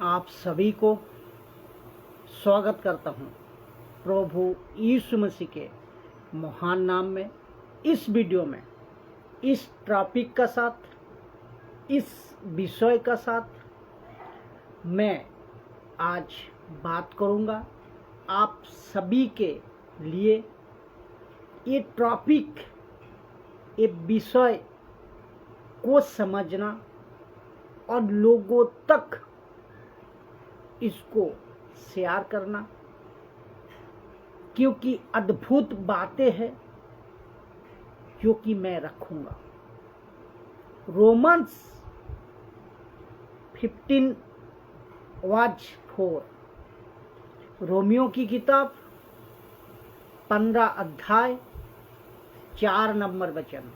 आप सभी को स्वागत करता हूं प्रभु यीशु मसीह के महान नाम में। इस वीडियो में इस टॉपिक का साथ, इस विषय का साथ मैं आज बात करूंगा। आप सभी के लिए ये टॉपिक, ये विषय को समझना और लोगों तक इसको शेयर करना, क्योंकि अद्भुत बातें हैं जो कि मैं रखूंगा। रोमन्स 15:4, रोमियो की किताब 15 अध्याय 4 नंबर वचन।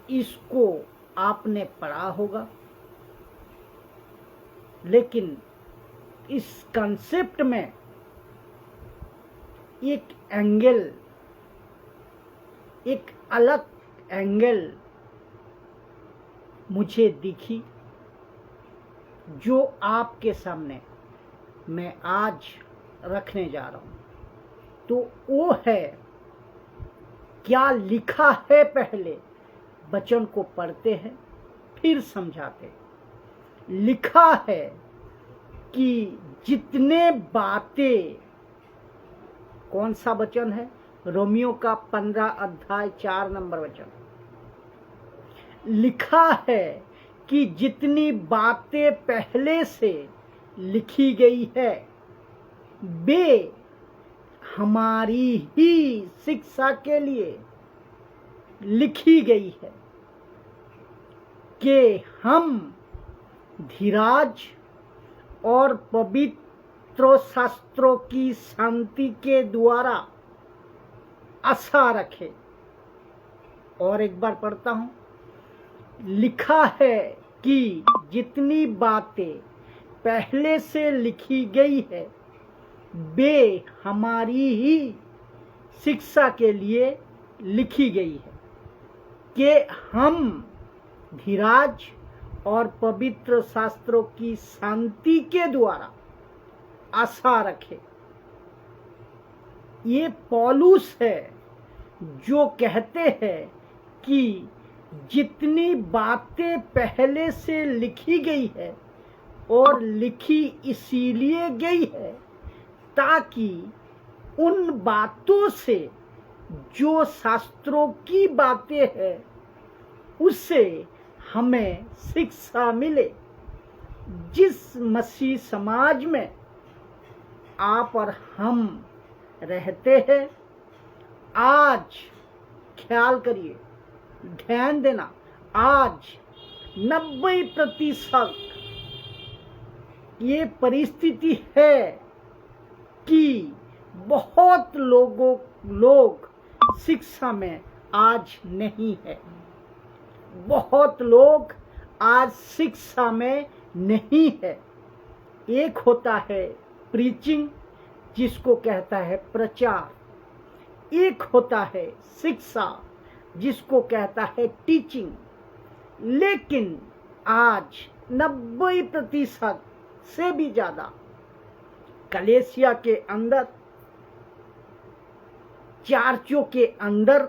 इसको आपने पढ़ा होगा, लेकिन इस कंसेप्ट में एक एंगल, एक अलग एंगल मुझे दिखी, जो आपके सामने मैं आज रखने जा रहा हूं। तो वो है, क्या लिखा है, पहले वचन को पढ़ते हैं फिर समझाते हैं। लिखा है कि जितने बातें, कौन सा वचन है? रोमियो का 15 अध्याय 4 नंबर वचन। लिखा है कि जितनी बातें पहले से लिखी गई है वे हमारी ही शिक्षा के लिए लिखी गई है, कि हम धीरज और पवित्र शास्त्रों की शांति के द्वारा आशा रखे। और एक बार पढ़ता हूं। लिखा है कि जितनी बातें पहले से लिखी गई है वे हमारी ही शिक्षा के लिए लिखी गई है, कि हम धीरज और पवित्र शास्त्रों की शांति के द्वारा आशा रखे। ये पौलुस है जो कहते हैं कि जितनी बातें पहले से लिखी गई है, और लिखी इसीलिए गई है ताकि उन बातों से, जो शास्त्रों की बातें हैं, उससे हमें शिक्षा मिले। जिस मसीह समाज में आप और हम रहते हैं, आज ख्याल करिए, ध्यान देना, आज 90% ये परिस्थिति है कि बहुत लोग शिक्षा में आज नहीं है। बहुत लोग आज शिक्षा में नहीं है। एक होता है प्रीचिंग, जिसको कहता है प्रचार। एक होता है शिक्षा, जिसको कहता है टीचिंग। लेकिन आज 90% से भी ज्यादा कलीसिया के अंदर, चर्चों के अंदर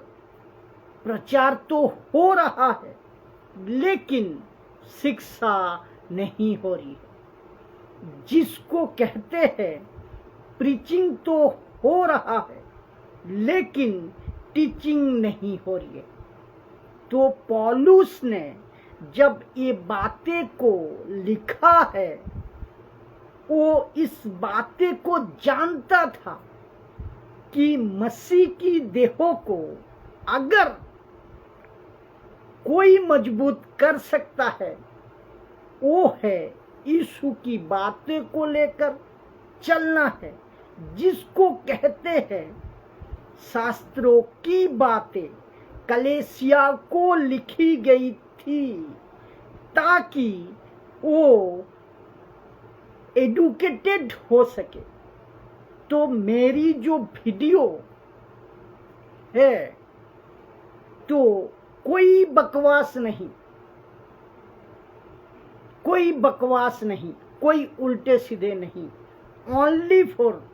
प्रचार तो हो रहा है, लेकिन शिक्षा नहीं हो रही है। जिसको कहते हैं प्रीचिंग तो हो रहा है, लेकिन टीचिंग नहीं हो रही है। तो पौलुस ने जब ये बातें को लिखा है, वो इस बातें को जानता था कि मसीह की देहों को अगर कोई मजबूत कर सकता है, वो है यीशु की बातें को लेकर चलना है, जिसको कहते हैं शास्त्रों की बातें कलीसिया को लिखी गई थी, ताकि वो एडुकेटेड हो सके। तो मेरी जो वीडियो है, तो कोई बकवास नहीं, कोई बकवास नहीं, कोई उल्टे सीधे नहीं, ओनली फॉर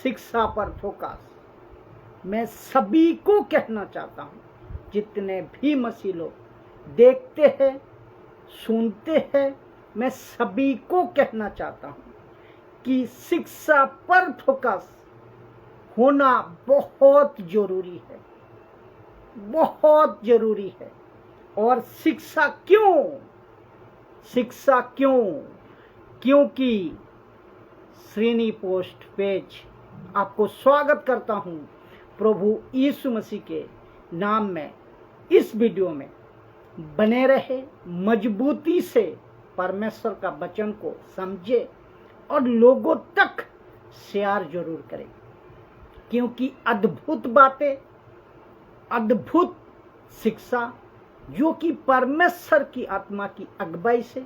शिक्षा पर फोकस। मैं सभी को कहना चाहता हूँ, जितने भी मसीह लोग देखते हैं सुनते हैं, मैं सभी को कहना चाहता हूँ कि शिक्षा पर फोकस होना बहुत जरूरी है, बहुत जरूरी है। और शिक्षा क्यों? शिक्षा क्यों? क्योंकि श्रेणी पोस्ट पेज आपको स्वागत करता हूं प्रभु यीशु मसीह के नाम में। इस वीडियो में बने रहे, मजबूती से परमेश्वर का वचन को समझे और लोगों तक शेयर जरूर करें, क्योंकि अद्भुत बातें, अद्भुत शिक्षा जो कि परमेश्वर की आत्मा की अगुवाई से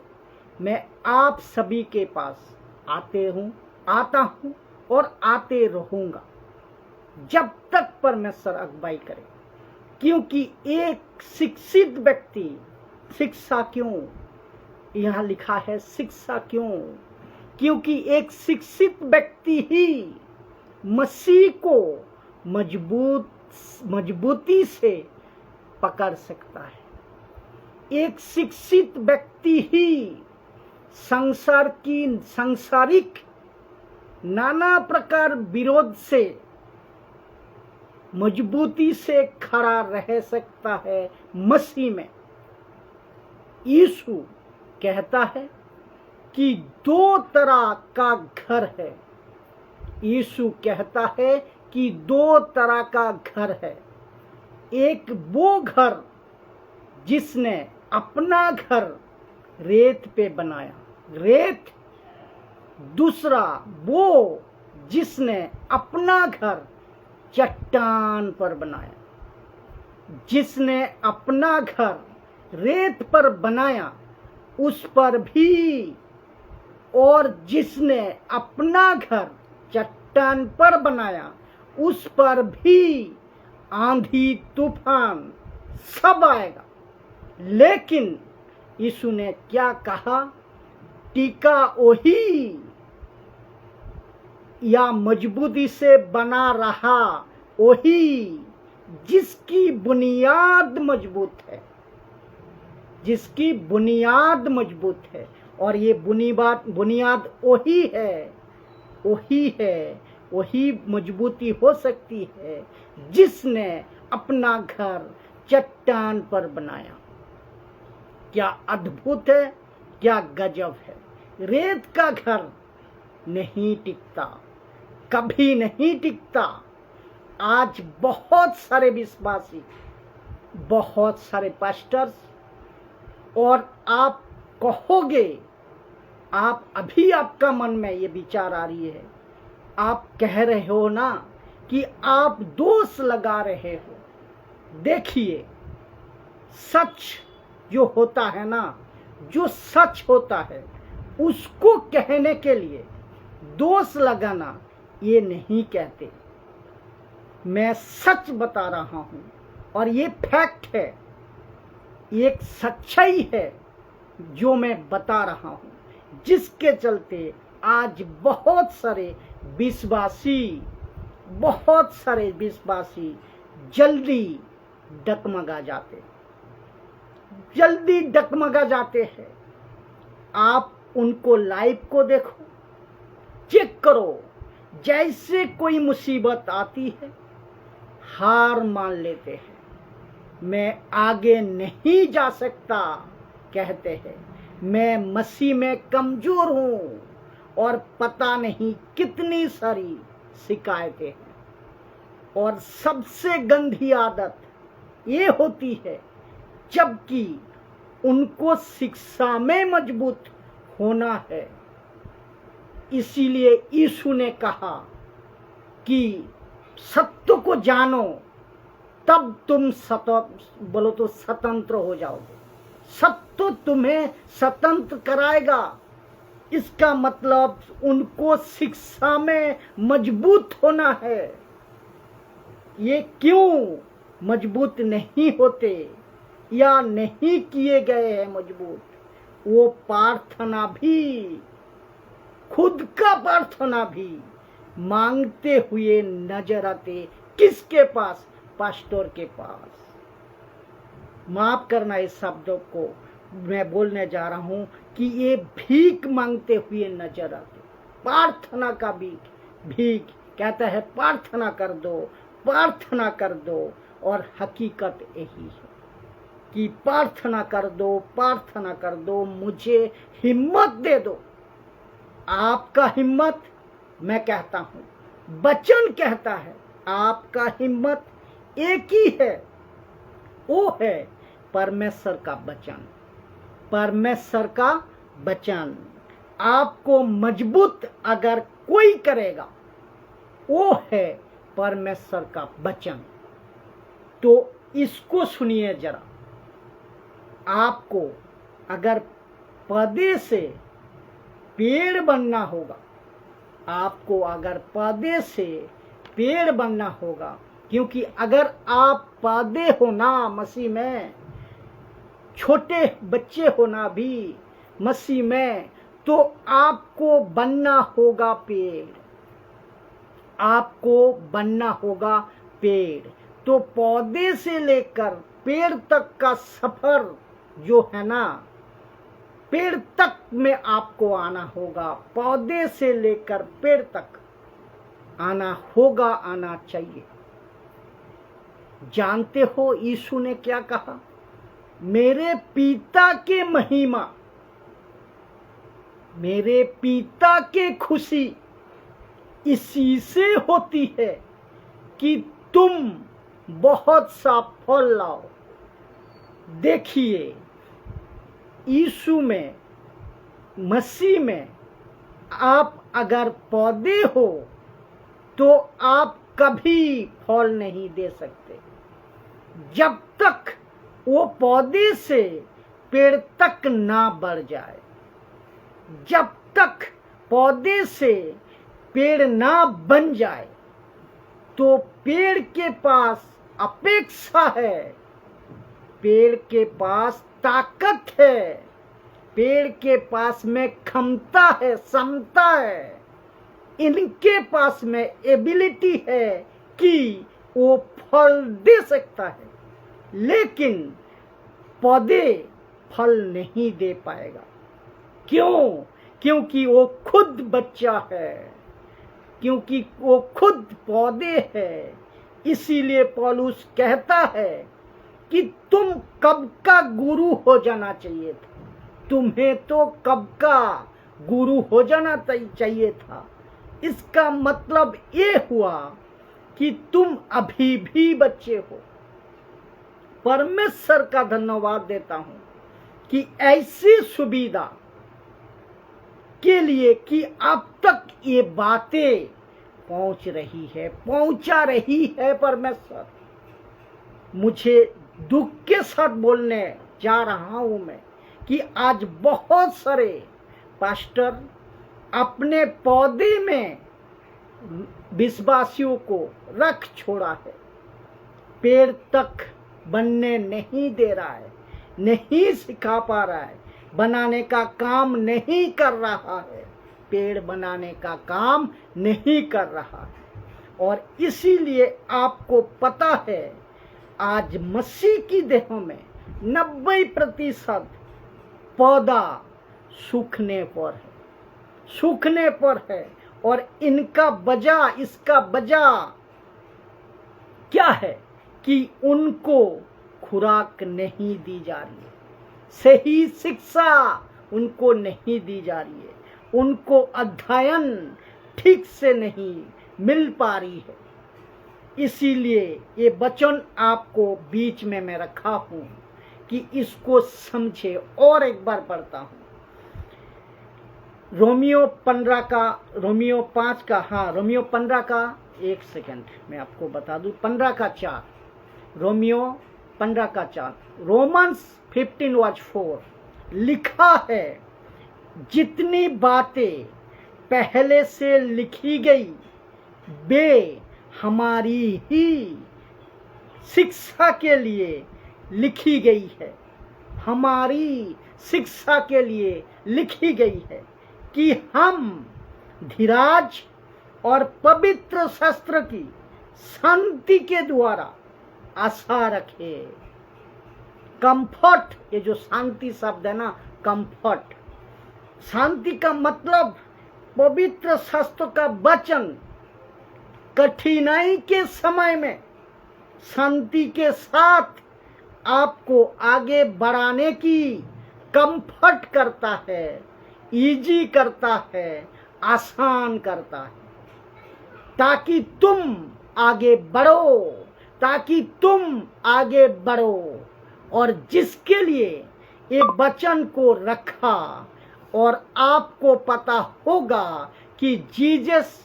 मैं आप सभी के पास आता हूं और आते रहूंगा जब तक परमेश्वर अगुवाई करे। क्योंकि एक शिक्षित व्यक्ति, शिक्षा क्यों यहां लिखा है, शिक्षा क्यों? क्योंकि एक शिक्षित व्यक्ति ही मसीह को मजबूती से पकड़ सकता है। एक शिक्षित व्यक्ति ही सांसारिक नाना प्रकार विरोध से मजबूती से खड़ा रह सकता है मसीह में। यीशु कहता है कि दो तरह का घर है। यीशु कहता है कि दो तरह का घर है। एक वो घर जिसने अपना घर रेत पे बनाया, रेत। दूसरा वो जिसने अपना घर चट्टान पर बनाया। जिसने अपना घर रेत पर बनाया उस पर भी, और जिसने अपना घर चट्टान पर बनाया उस पर भी आंधी तूफान सब आएगा। लेकिन यीशु ने क्या कहा? टीका वही या मजबूती से बना रहा वही जिसकी बुनियाद मजबूत है, जिसकी बुनियाद मजबूत है। और ये बुनियाद वही है, वही मजबूती हो सकती है जिसने अपना घर चट्टान पर बनाया। क्या अद्भुत है, क्या गजब है। रेत का घर नहीं टिकता, कभी नहीं टिकता। आज बहुत सारे विश्वासी, बहुत सारे पास्टर्स, और आप कहोगे, आप अभी आपका मन में ये विचार आ रही है, आप कह रहे हो ना कि आप दोष लगा रहे हो। देखिए, सच जो होता है ना, जो सच होता है उसको कहने के लिए दोष लगाना ये नहीं कहते। मैं सच बता रहा हूं और ये फैक्ट है, एक सच्चाई है जो मैं बता रहा हूं, जिसके चलते आज बहुत सारे विश्वासी जल्दी डगमगा जाते हैं। आप उनको लाइव को देखो, चेक करो, जैसे कोई मुसीबत आती है हार मान लेते हैं। मैं आगे नहीं जा सकता कहते हैं। मैं मसीह में कमजोर हूं और पता नहीं कितनी सारी शिकायतें हैं। और सबसे गंदी आदत ये होती है, जबकि उनको शिक्षा में मजबूत होना है। इसीलिए यीशु ने कहा कि सत्य को जानो, तब तुम स्वतंत्र हो जाओगे। सत्य तुम्हें स्वतंत्र कराएगा। इसका मतलब उनको शिक्षा में मजबूत होना है। ये क्यों मजबूत नहीं होते या नहीं किए गए हैं मजबूत? वो प्रार्थना भी खुद का प्रार्थना भी मांगते हुए नजर आते। किसके पास? पास्टर के पास। माफ करना इस शब्दों को मैं बोलने जा रहा हूं कि ये भीख मांगते हुए नजर आते। प्रार्थना का भीख कहता है प्रार्थना कर दो, प्रार्थना कर दो। और हकीकत यही है कि प्रार्थना कर दो, प्रार्थना कर दो, मुझे हिम्मत दे दो। आपका हिम्मत, मैं कहता हूं, वचन कहता है आपका हिम्मत एक ही है, वो है परमेश्वर का वचन। परमेश्वर का वचन आपको मजबूत अगर कोई करेगा, वो है परमेश्वर का वचन। तो इसको सुनिए जरा। आपको अगर पौधे से पेड़ बनना होगा, आपको अगर पौधे से पेड़ बनना होगा, क्योंकि अगर आप पौधे हो ना मसीह में, छोटे बच्चे हो ना भी मसीह में, तो आपको बनना होगा पेड़, आपको बनना होगा पेड़। तो पौधे से लेकर पेड़ तक का सफर जो है ना, पेड़ तक में आपको आना होगा। पौधे से लेकर पेड़ तक आना होगा, आना चाहिए। जानते हो यीशु ने क्या कहा? मेरे पिता के महिमा, मेरे पिता के खुशी इसी से होती है कि तुम बहुत सा फल लाओ। देखिए, यीशु में, मसीह में आप अगर पौधे हो तो आप कभी फल नहीं दे सकते जब तक वो पौधे से पेड़ तक ना बढ़ जाए। जब तक पौधे से पेड़ ना बन जाए तो पेड़ के पास अपेक्षा है, पेड़ के पास ताकत है, पेड़ के पास में क्षमता है, क्षमता है, इनके पास में एबिलिटी है कि वो फल दे सकता है। लेकिन पौधे फल नहीं दे पाएगा। क्यों? क्योंकि वो खुद बच्चा है, क्योंकि वो खुद पौधे है। इसीलिए पौलुस कहता है कि तुम कब का गुरु हो जाना चाहिए था, तुम्हें तो कब का गुरु हो जाना चाहिए था। इसका मतलब ये हुआ कि तुम अभी भी बच्चे हो। परमेश्वर का धन्यवाद देता हूं कि ऐसी सुविधा के लिए कि अब तक ये बातें पहुंच रही है, पहुंचा रही है परमेश्वर। मुझे दुख के साथ बोलने जा रहा हूं मैं कि आज बहुत सारे पास्टर अपने पौधे में विश्वासियों को रख छोड़ा है, पेड़ तक बनने नहीं दे रहा है, नहीं सिखा पा रहा है, बनाने का काम नहीं कर रहा है, पेड़ बनाने का काम नहीं कर रहा है। और इसीलिए आपको पता है आज मसीह की देहों में 90% पौधा सूखने पर है, सूखने पर है। और इनका वजह, इसका वजह क्या है कि उनको खुराक नहीं दी जा रही है, सही शिक्षा उनको नहीं दी जा रही है, उनको अध्ययन ठीक से नहीं मिल पा रही है। इसीलिए ये वचन आपको बीच में मैं रखा हूं कि इसको समझे। और एक बार पढ़ता हूं, रोमियो 15 का 1 सेकंड मैं आपको बता दूं, 15 का 4, रोमियो 15 का 4, रोमन्स 15:4 लिखा है, जितनी बातें पहले से लिखी गई वे हमारी ही शिक्षा के लिए लिखी गई है, हमारी शिक्षा के लिए लिखी गई है कि हम धीराज और पवित्र शस्त्र की शांति के द्वारा आशा रखे। कंफर्ट, ये जो शांति शब्द है ना, कंफर्ट, शांति का मतलब पवित्र शस्त्र का वचन कठिनाई के समय में शांति के साथ आपको आगे बढ़ाने की कंफर्ट करता है, इजी करता है, आसान करता है, ताकि तुम आगे बढ़ो, ताकि तुम आगे बढ़ो। और जिसके लिए ये वचन को रखा, और आपको पता होगा कि जीसस,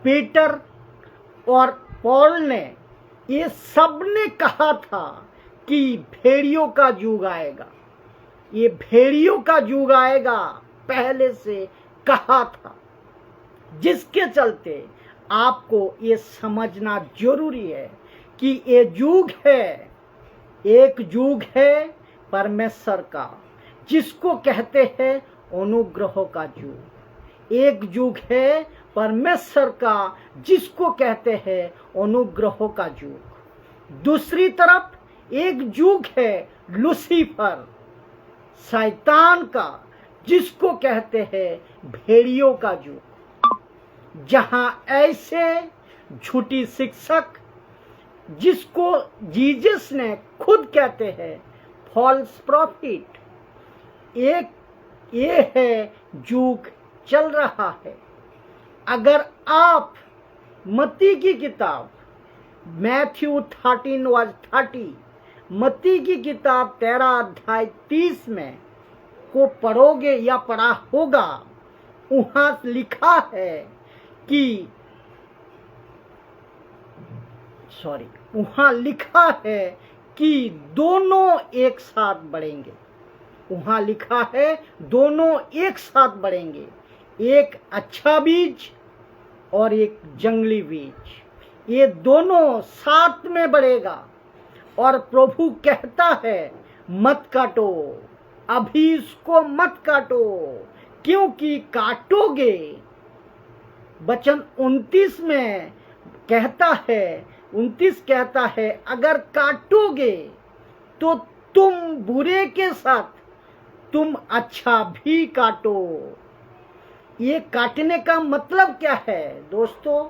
पीटर और पौल ने, ये सब ने कहा था कि भेड़ियों का युग आएगा, ये भेड़ियों का युग आएगा, पहले से कहा था। जिसके चलते आपको ये समझना जरूरी है कि ये युग है, एक युग है परमेश्वर का, जिसको कहते हैं अनुग्रह का युग। एक युग है परमेश्वर का, जिसको कहते हैं अनुग्रह का युग। दूसरी तरफ एक युग है लूसीफर, शैतान का, जिसको कहते हैं भेड़ियों का युग। जहां ऐसे झूठी शिक्षक, जिसको जीसस ने खुद कहते हैं फॉल्स प्रॉफिट, ये है युग चल रहा है। अगर आप मत्ती की किताब मैथ्यू 13:30, मत्ती की किताब 13 अध्याय 30 में को पढ़ोगे या पढ़ा होगा, वहां लिखा है कि वहां लिखा है कि दोनों एक साथ बढ़ेंगे। वहां लिखा है दोनों एक साथ बढ़ेंगे, एक अच्छा बीज और एक जंगली बीज, ये दोनों साथ में बढ़ेगा। और प्रभु कहता है मत काटो, अभी इसको मत काटो, क्योंकि काटोगे, वचन 29 में कहता है, 29 कहता है, अगर काटोगे तो तुम बुरे के साथ तुम अच्छा भी काटो। ये काटने का मतलब क्या है दोस्तों?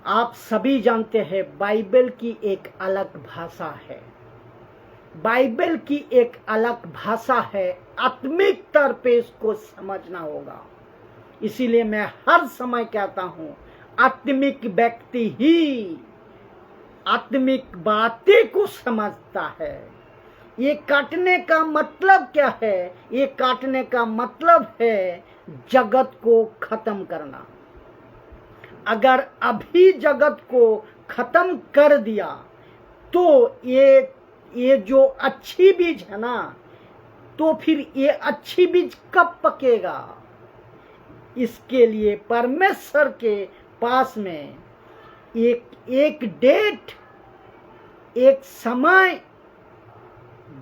आप सभी जानते हैं बाइबल की एक अलग भाषा है, बाइबल की एक अलग भाषा है, आत्मिक तौर पे इसको समझना होगा। इसीलिए मैं हर समय कहता हूं, आत्मिक व्यक्ति ही आत्मिक बातें को समझता है। ये काटने का मतलब क्या है? ये काटने का मतलब है जगत को खत्म करना। अगर अभी जगत को खत्म कर दिया तो ये जो अच्छी बीज है ना, तो फिर ये अच्छी बीज कब पकेगा? इसके लिए परमेश्वर के पास में एक डेट, एक समय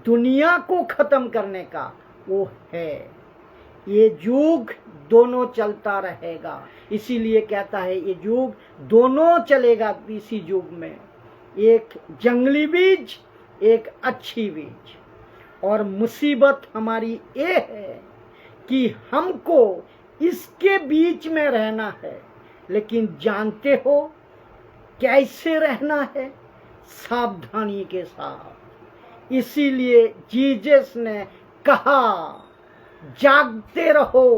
दुनिया को खत्म करने का वो है। ये युग दोनों चलता रहेगा, इसीलिए कहता है ये युग दोनों चलेगा। इसी युग में एक जंगली बीज, एक अच्छी बीज। और मुसीबत हमारी ये है कि हमको इसके बीच में रहना है, लेकिन जानते हो कैसे रहना है? सावधानी के साथ। इसीलिए जीसस ने कहा जागते रहो।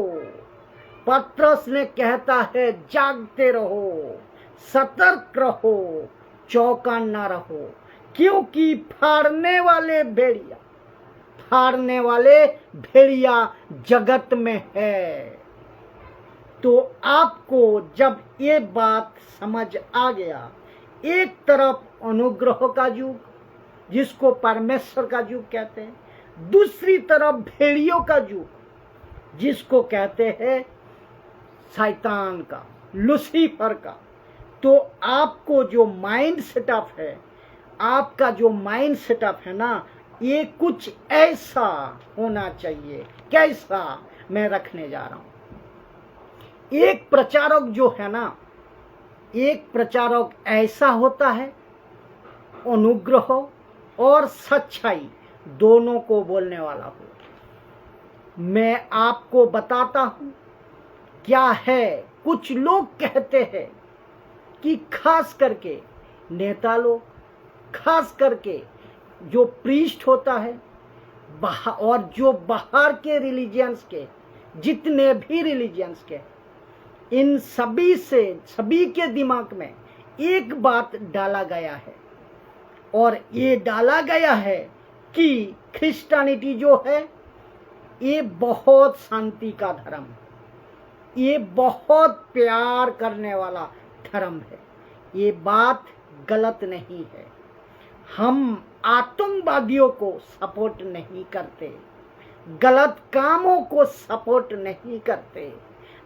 पतरस ने कहता है जागते रहो, सतर्क रहो, चौकन्ना रहो, क्योंकि फाड़ने वाले भेड़िया जगत में है। तो आपको जब ये बात समझ आ गया, एक तरफ अनुग्रह का युग जिसको परमेश्वर का युग कहते हैं, दूसरी तरफ भेड़ियों का युग जिसको कहते हैं शैतान का, लूसीफर का। तो आपको जो माइंड सेटअप है, आपका जो माइंड सेटअप है ना, ये कुछ ऐसा होना चाहिए। कैसा मैं रखने जा रहा हूं। एक प्रचारक जो है ना, एक प्रचारक ऐसा होता है अनुग्रह और सच्चाई दोनों को बोलने वाला हो। मैं आपको बताता हूं क्या है। कुछ लोग कहते हैं कि खास करके नेता लोग, खास करके जो प्रीस्ट होता है और जो बाहर के रिलीजियंस के, जितने भी रिलीजियंस के, इन सभी के दिमाग में एक बात डाला गया है, और ये डाला गया है कि क्रिश्चियनिटी जो है ये बहुत शांति का धर्म है, ये बहुत प्यार करने वाला धर्म है। ये बात गलत नहीं है। हम आतंकवादियों को सपोर्ट नहीं करते, गलत कामों को सपोर्ट नहीं करते,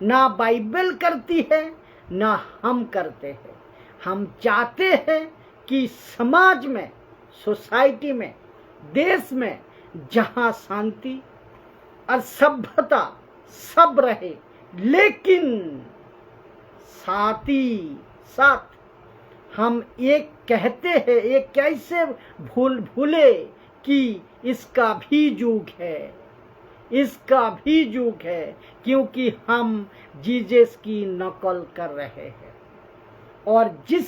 ना बाइबल करती है ना हम करते हैं। हम चाहते हैं कि समाज में, सोसाइटी में, देश में जहां शांति और सभ्यता सब रहे, लेकिन साथ ही साथ हम एक कहते हैं, एक कैसे भूले कि इसका भी युग है, इसका भी युग है, क्योंकि हम जीसस की नकल कर रहे हैं। और जिस